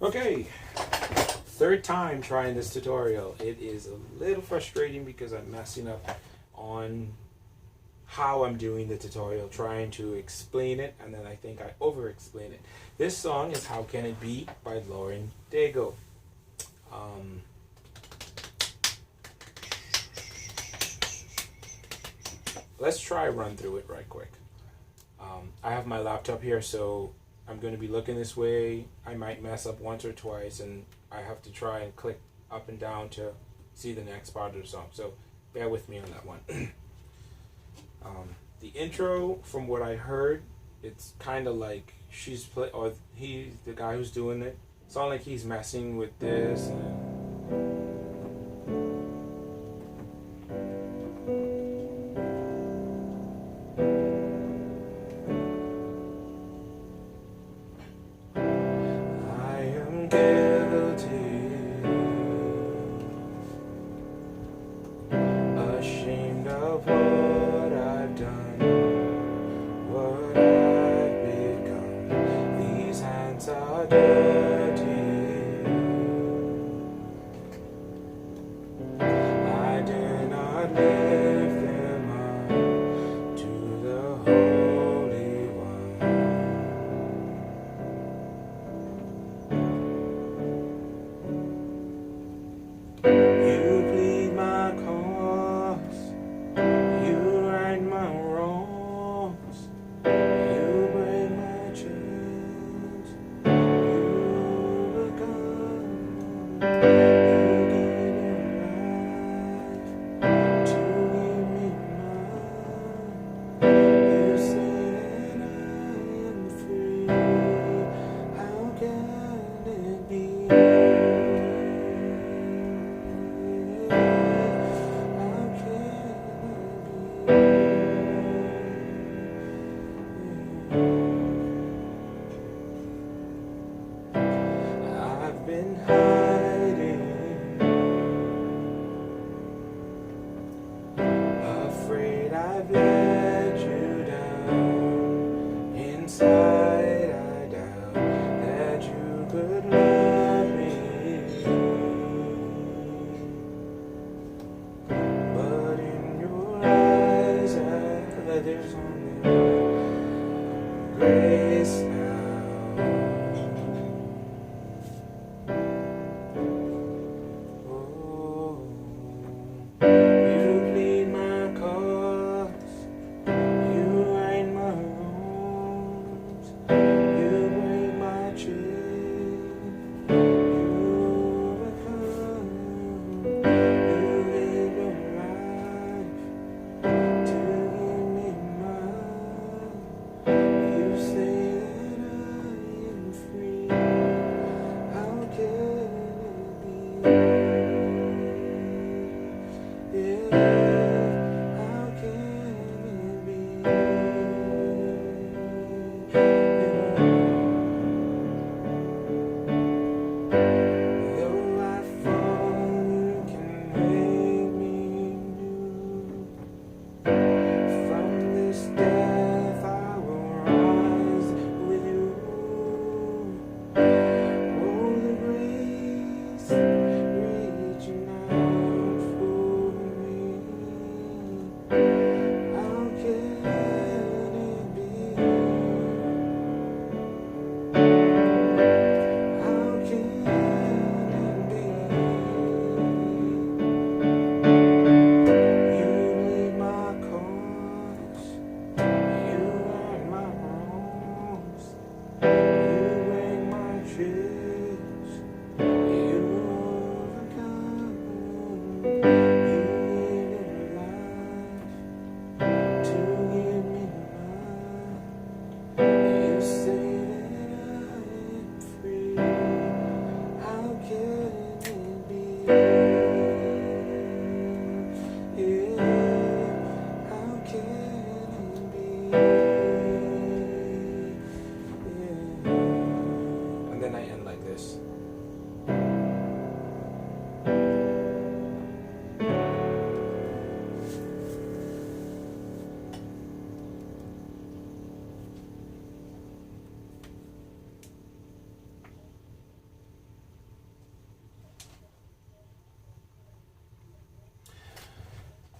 Okay, third time trying this tutorial. It is a little frustrating because I'm messing up on how I'm doing the tutorial, trying to explain it, and then I think I over-explain it. This song is How Can It Be by Lauren Daigle. Let's try run through it right quick. I have my laptop here, so I'm going to be looking this way. I might mess up once or twice, and I have to try and click up and down to see the next part of the song. So bear with me on that one. The intro, from what I heard, it's kind of like he's the guy who's doing it. It's not like he's messing with this. Ashamed of what I've done, what I've become. These hands are dirty. I dare not lift them up to the Holy One. You plead my cause, you right my wrongs, you break my chains, you become, you give me life to give me mine. You say that I am free. How can it be? I've been hiding, afraid I've let you down. Inside I doubt that you could love me, but in your eyes there's only grace now. You plead my cause, you right my wrongs,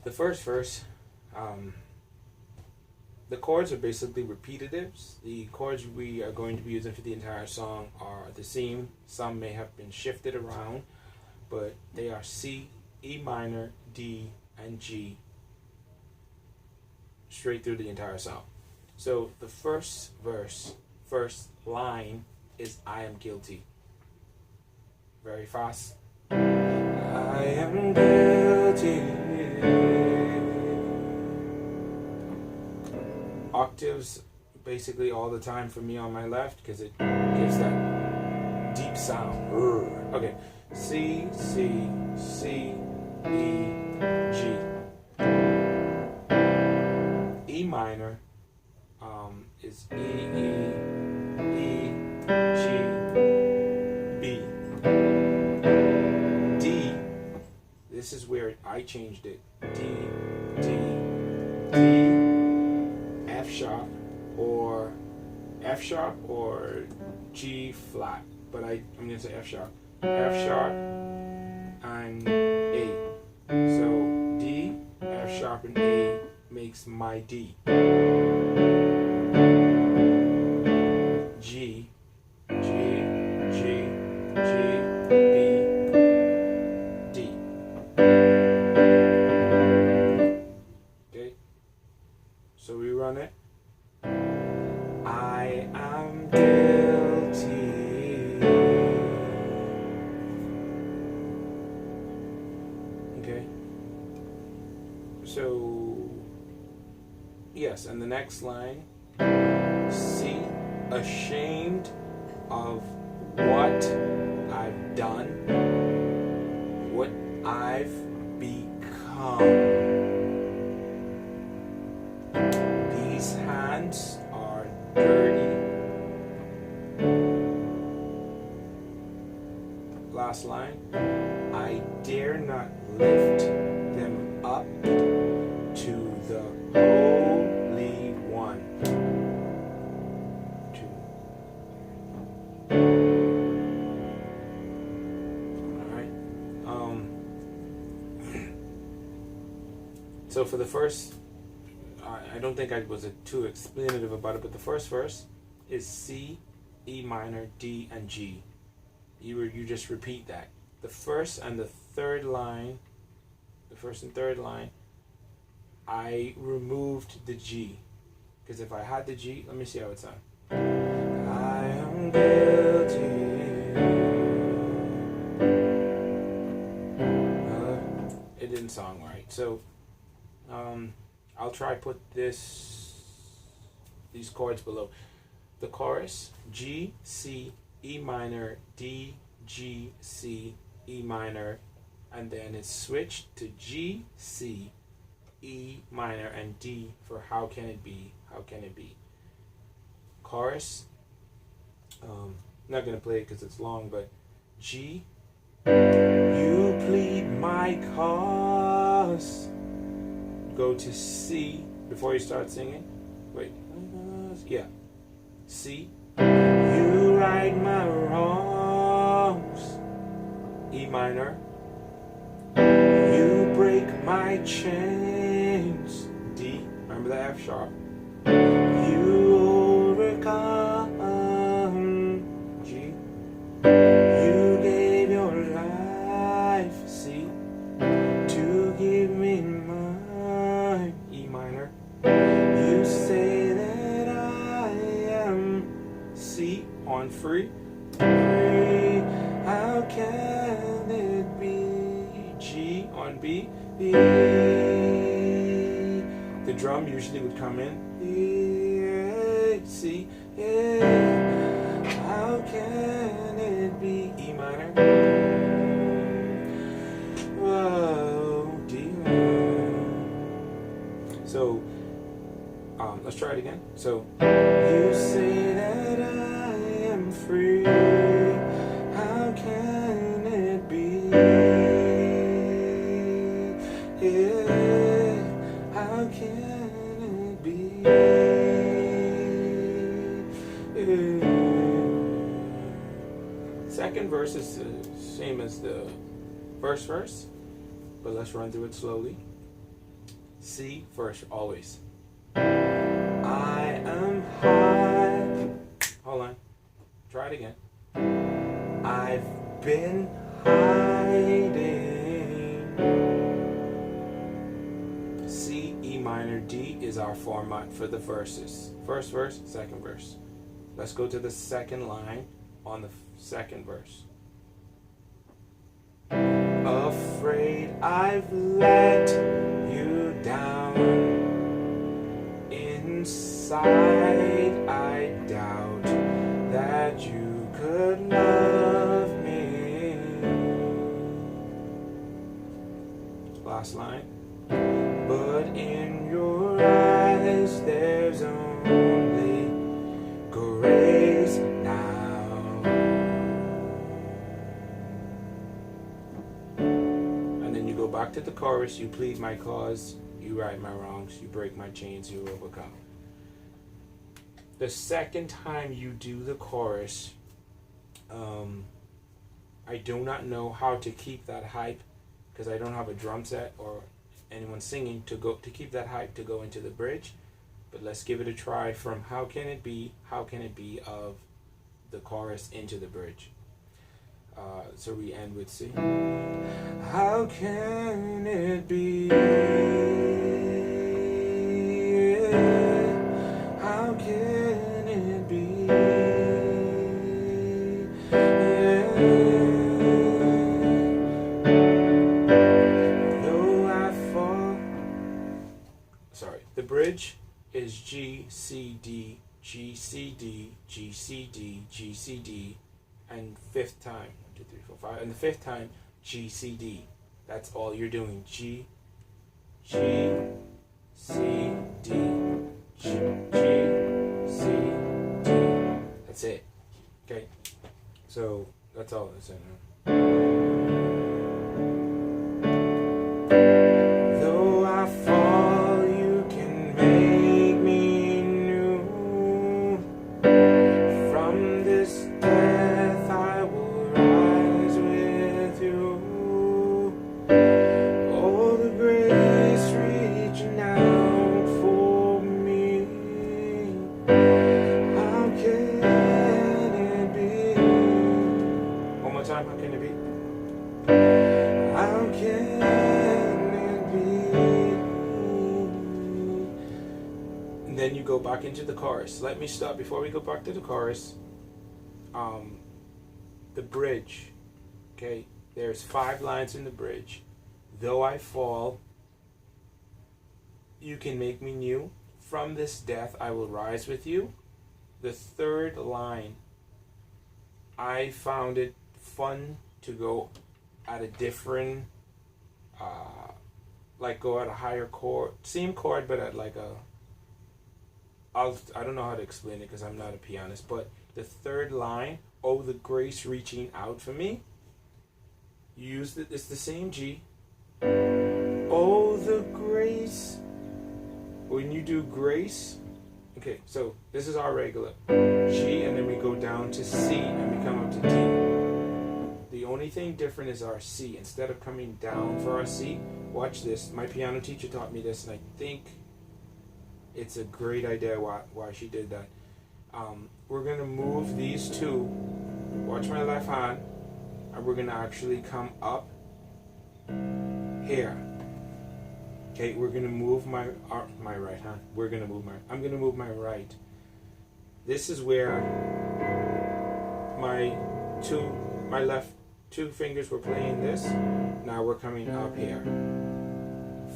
The first verse, the chords are basically repetitives. The chords we are going to be using for the entire song are the same. Some may have been shifted around, but they are C, E minor, D, and G, straight through the entire song. So the first verse, first line is I am guilty. Very fast. I am guilty. Octaves basically all the time for me on my left because it gives that deep sound. Okay, C, C, C, E, G. E minor is E, E, E, G, B. D, this is where I changed it. D, D, D, F sharp or G flat, but I'm going to say F sharp, and A. So D, F sharp, and A makes my D. G, G, G, G, B, D. Okay, so we run it. I am guilty. Okay. So, yes, and the next line, C, ashamed of what I've done, what I've become. These hands are dirty. Last line, I dare not lift them up to the Holy One. Alright. So for the first, I don't think I was too explanative about it, but the first verse is C, E minor, D, and G. You just repeat that. The first and third line, I removed the G. Because if I had the G, let me see how it sounds. I am guilty. It didn't sound right. So, I'll try put these chords below. The chorus, G, C, E minor, D, G, C, E minor, and then it's switched to G, C, E minor, and D for How Can It Be, How Can It Be. Chorus, I'm not going to play it because it's long, but G, you plead my cause. Go to C before you start singing. Wait, yeah. C, you right my wrongs. E minor, you break my chains. D, remember the F sharp. You overcome. G, you gave your life. C, to give me mine. E minor, you say that I am. C on free. How can it be? G on B. The drum usually would come in. C. How can it be? E minor. Whoa, D. So, let's try it again. So, you say that I am free. How can it be? Yeah, how can it be? Yeah. Second verse is the same as the first verse, but let's run through it slowly. C first, always. I am high. Hold on. Try it again. I've been hiding. C, E minor, D is our format for the verses. First verse, second verse. Let's go to the second line on the second verse. Afraid I've let you down. Inside I doubt that you could love me. Last line. But in your eyes there's only grace now. And then you go back to the chorus. You plead my cause, you right my wrongs, you break my chains, you overcome. The second time you do the chorus, I do not know how to keep that hype because I don't have a drum set or anyone singing to keep that hype to go into the bridge. But let's give it a try from how can it be of the chorus into the bridge. So we end with C. How can it be? How can it be? Though I fall. Sorry, the bridge is G, C, D, G, C, D, G, C, D, G, C, D, and fifth time, 1, 2, 3, 4, 5, and the fifth time, G, C, D. That's all you're doing. G, G, C, D, G, C, D. That's it. Okay. So that's all that's in there. Though I fall, you can make me new. From this death I will rise with you. All the grace reaching out for me. How can it be? One more time, how can it be? How can it be? And then you go back into the chorus. Let me stop before we go back to the chorus. The bridge, okay? There's 5 lines in the bridge. Though I fall, you can make me new. From this death I will rise with you. The third line, I found it fun to go at a different, go at a higher chord, same chord, but at like a, I don't know how to explain it because I'm not a pianist, but the third line, oh, the grace reaching out for me, it's the same G. Oh, the grace. When you do grace, okay, so this is our regular G, and then we go down to C, and we come up to D. The only thing different is our C. Instead of coming down for our C, watch this. My piano teacher taught me this, and I think it's a great idea why she did that. We're going to move these two. Watch my left hand, and we're going to actually come up here. Okay, we're going to move my right hand. I'm going to move my right. This is where my left 2 fingers were playing this. Now we're coming up here.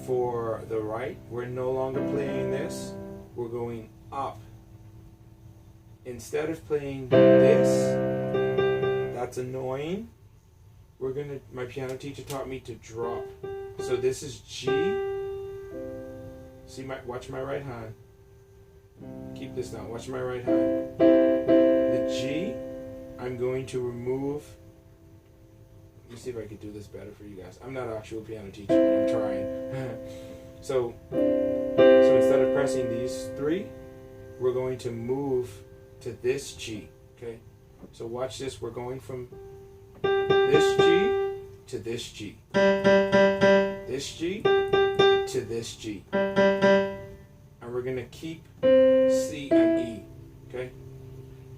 For the right, we're no longer playing this. We're going up. Instead of playing this, that's annoying. My piano teacher taught me to drop. So this is G. Watch my right hand. Keep this down. Watch my right hand. The G, I'm going to remove. Let me see if I can do this better for you guys. I'm not an actual piano teacher, but I'm trying. So instead of pressing these 3, we're going to move to this G. Okay? So watch this. We're going from this G to this G. This G to to this G. And we're going to keep C and E. Okay?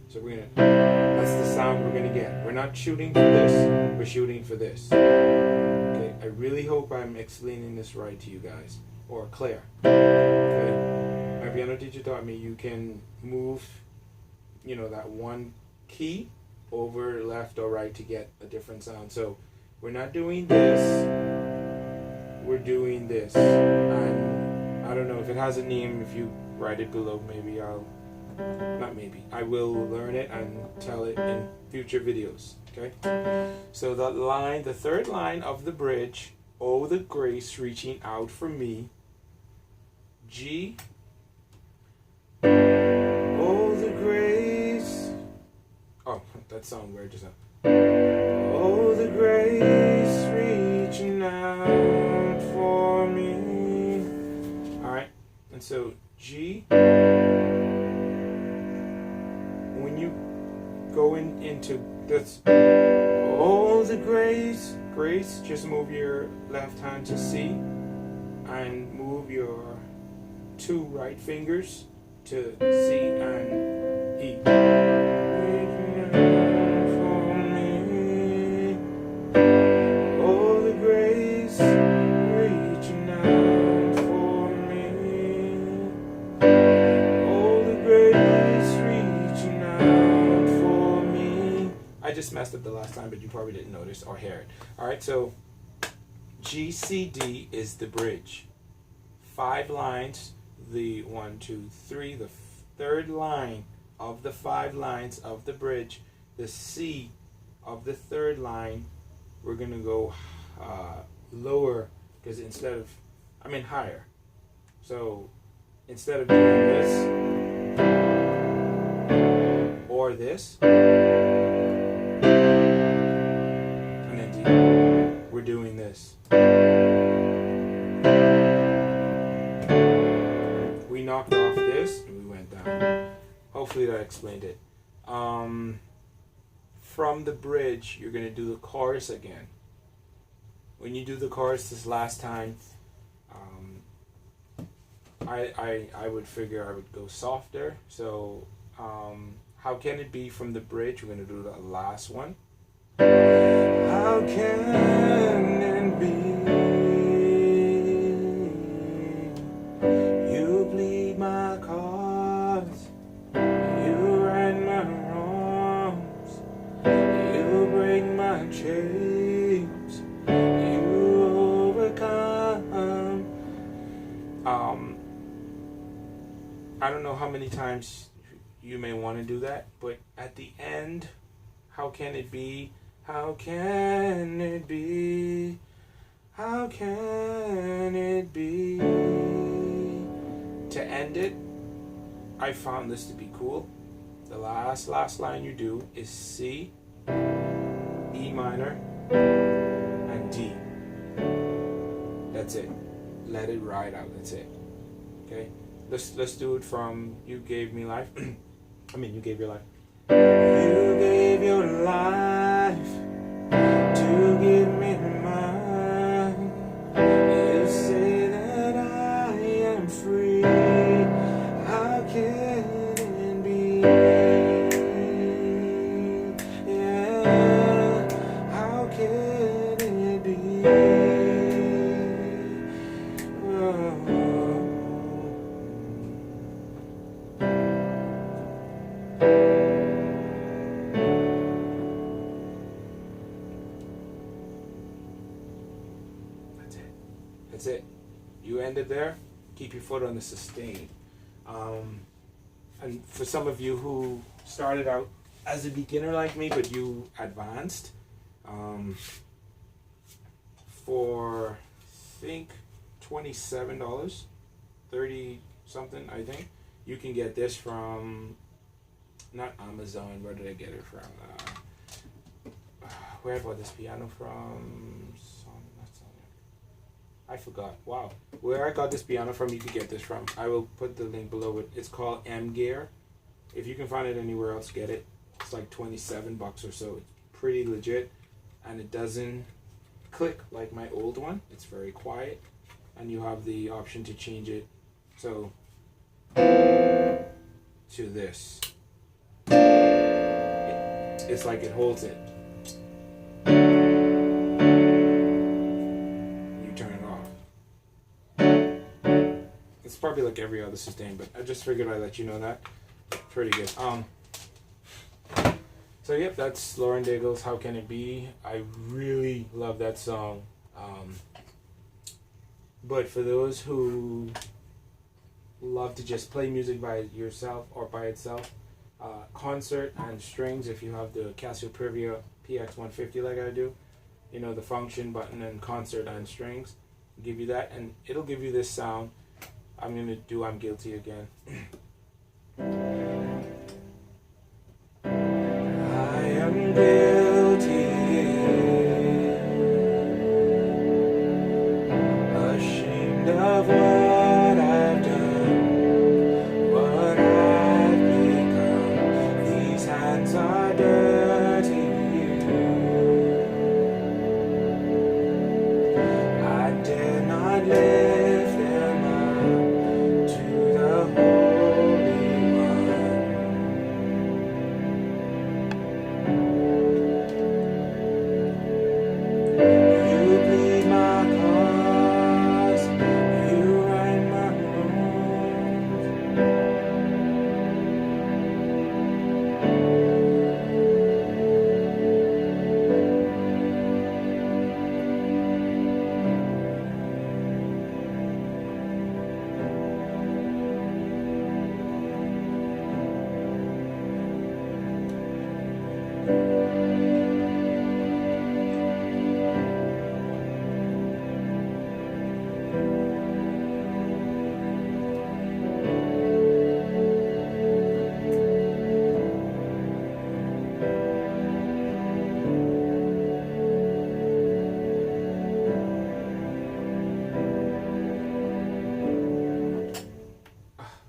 So we're going to, that's the sound we're going to get. We're not shooting for this, we're shooting for this. Okay? I really hope I'm explaining this right to you guys. Or clear. Okay? My piano teacher taught me you can move, you know, that one key over left or right to get a different sound. So we're not doing this, we're doing this. And I don't know if it has a name. If you write it below, maybe I will learn it and tell it in future videos. Okay, so the third line of the bridge, oh the grace reaching out for me, G, oh the grace, oh that sound weird just now. Oh, the grace reaching out for me. Alright, and so G, when you go into this, oh, the grace, just move your left hand to C and move your two right fingers to C and E. I just messed up the last time, but you probably didn't notice or hear it. Alright, so G, C, D is the bridge. 5 lines, the 1, 2, 3, the third line of the 5 lines of the bridge, the C of the third line, we're going to go lower, because higher. So instead of doing this, or this, we're doing this. We knocked off this and we went down. Hopefully that explained it. From the bridge, you're going to do the chorus again. When you do the chorus this last time, I would figure I would go softer. So how can it be from the bridge? We're going to do the last one. How can it be? You plead my cause, you right my wrongs, you break my chains, you overcome. I don't know how many times you may want to do that, but at the end, how can it be? How can it be? How can it be? To end it, I found this to be cool. The last line you do is C, E minor, and D. That's it. Let it ride out. That's it. Okay? Let's do it from You Gave Me Life. You gave your life. You gave your life to give me mine. You say that I am free. How can it be? Yeah, how can it be? That's it. You ended there. Keep your foot on the sustain. And for some of you who started out as a beginner like me, but you advanced, for I think $27, 30 something, I think, you can get this from not Amazon. Where did I get it from? Where I bought this piano from? I forgot. Wow. Where I got this piano from, you could get this from. I will put the link below it. It's called M Gear. If you can find it anywhere else, get it. It's like $27 or so. It's pretty legit. And it doesn't click like my old one. It's very quiet. and you have the option to change it. So to this. It's like it holds it. You turn it off. It's probably like every other sustain, but I just figured I'd let you know that. Pretty good. So yep, that's Lauren Daigle's How Can It Be. I really love that song. But for those who love to just play music by yourself or by itself, concert and strings, if you have the Cassiopeia PX150 like I do, you know, the function button and concert and strings, give you that, and it'll give you this sound. I'm going to do I'm Guilty again. I am guilty, ashamed of what I've done, what I've become. These hands are dirty. I dare not lift them up to the Holy One. You plead my cause, you right my wrongs.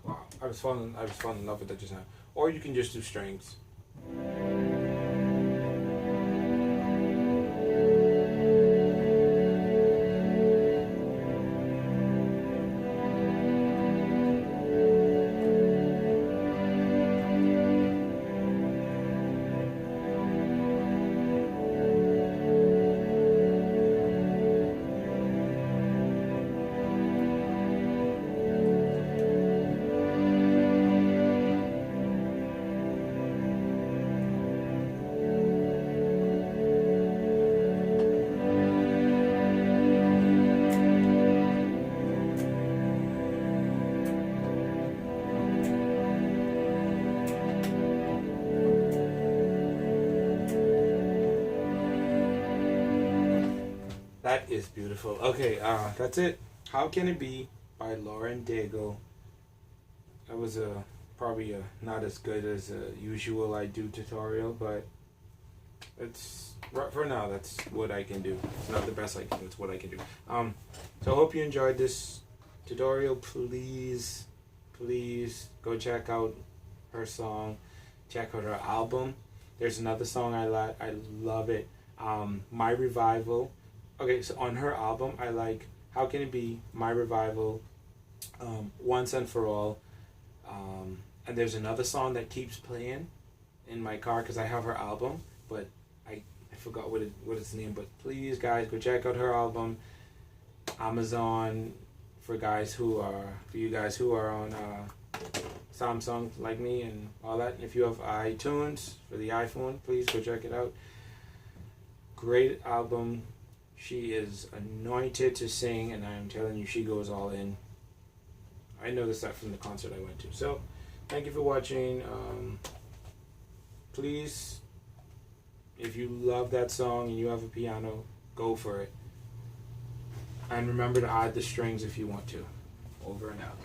Wow, I was falling in love with that just now. Or you can just do strings. That is beautiful. Okay, that's it. How Can It Be by Lauren Daigle. That was probably not as good as a usual I do tutorial, but it's for now. That's what I can do. It's not the best I can do. It's what I can do. So I hope you enjoyed this tutorial. Please go check out her song. Check out her album. There's another song I like. I love it. My Revival. Okay, so on her album, I like How Can It Be, My Revival, Once and For All, and there's another song that keeps playing in my car because I have her album, but I forgot what its name. But please, guys, go check out her album. Amazon for you guys who are on Samsung like me and all that. And if you have iTunes for the iPhone, please go check it out. Great album. She is anointed to sing, and I'm telling you, she goes all in. I noticed that from the concert I went to. So, thank you for watching. Please, if you love that song and you have a piano, go for it. And remember to add the strings if you want to. Over and out.